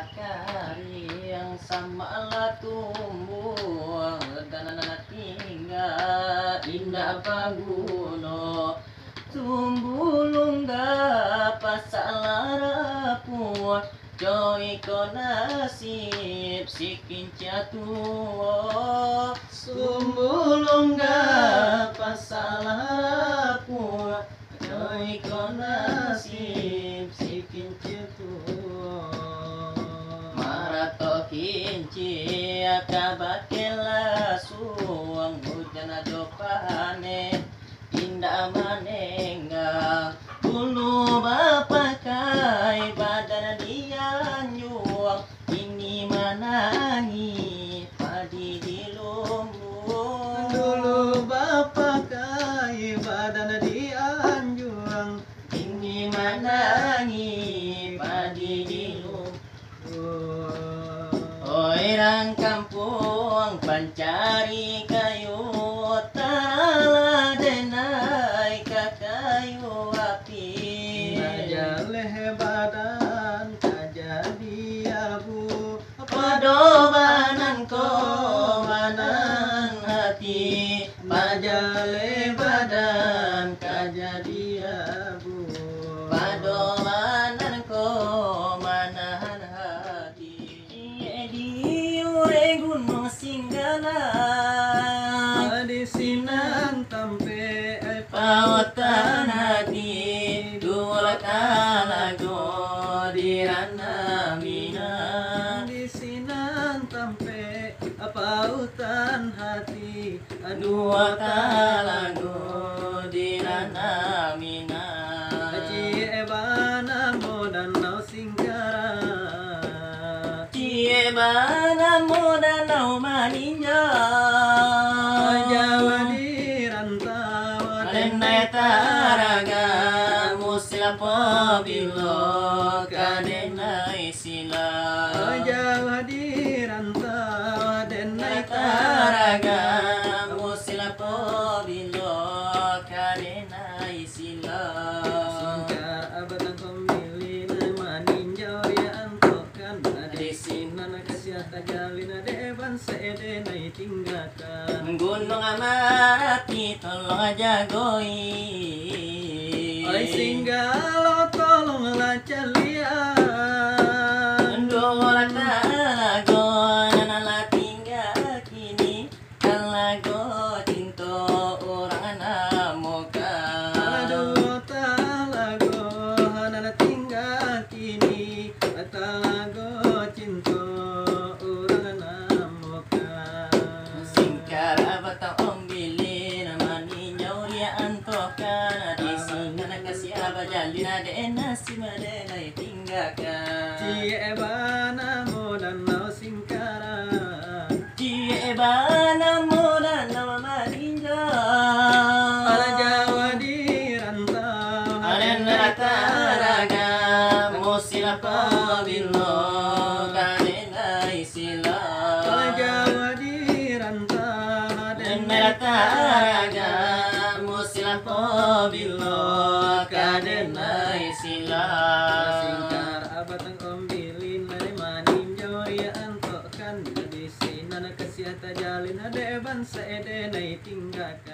akari yang sama lah tumbuh dan tinggal indah paguno tumbuh lungga pasalara pun joy ko nasib sikin catuo sumbu lungga pasalara pun joy ko nasib sikin catuo marato kinci akabakela suang hujan adopane indah manenga dulu bapak kai badan dia nyuang ini manangi padi di lumbung dulu bapak kai badan dia nyuang ini manangi padi di lumbung orang kampung pancari kayu tala denai kayu api najaleh badan kajadi abu padobanan ko banan hati majale badan kajadi abu padobanan ko manan hati di ure gunung singgala di sinan tampe pawatan hati dua kalago di rana mina di sinan tampe pautan hati dua kalago di rana mina cie bana modan nau singkara cie bana modan nau maninja taraga musila pabilo kadenai sila jawa di rantau denai taraga musila pabilo kadenai sila singkar abad pemilih maninjau dia antokan adesinan kasih tajalin devan sedenai tinggalkan gunung amarati tolong jagoi oi singgalo tolonglah calian dola talago nana tinggal kini talago cinta orang namoka dola talago nana tinggal kini talago cinta orang namoka singkar batang ombili namani nyauria antokan di singa kasih abajalin ade nasi madena tinggalkan cie bana modan nau singkara cie bana modan nau maninja ala jawa di rantau aren rataraga musila pabilo kadena isila ala jawa di rantau aren rataraga musila pabilo kadena isila singkar abatang ombilin dari maninjau dia antokan di sinan kasih tajalin adeban sedenai tinggalkan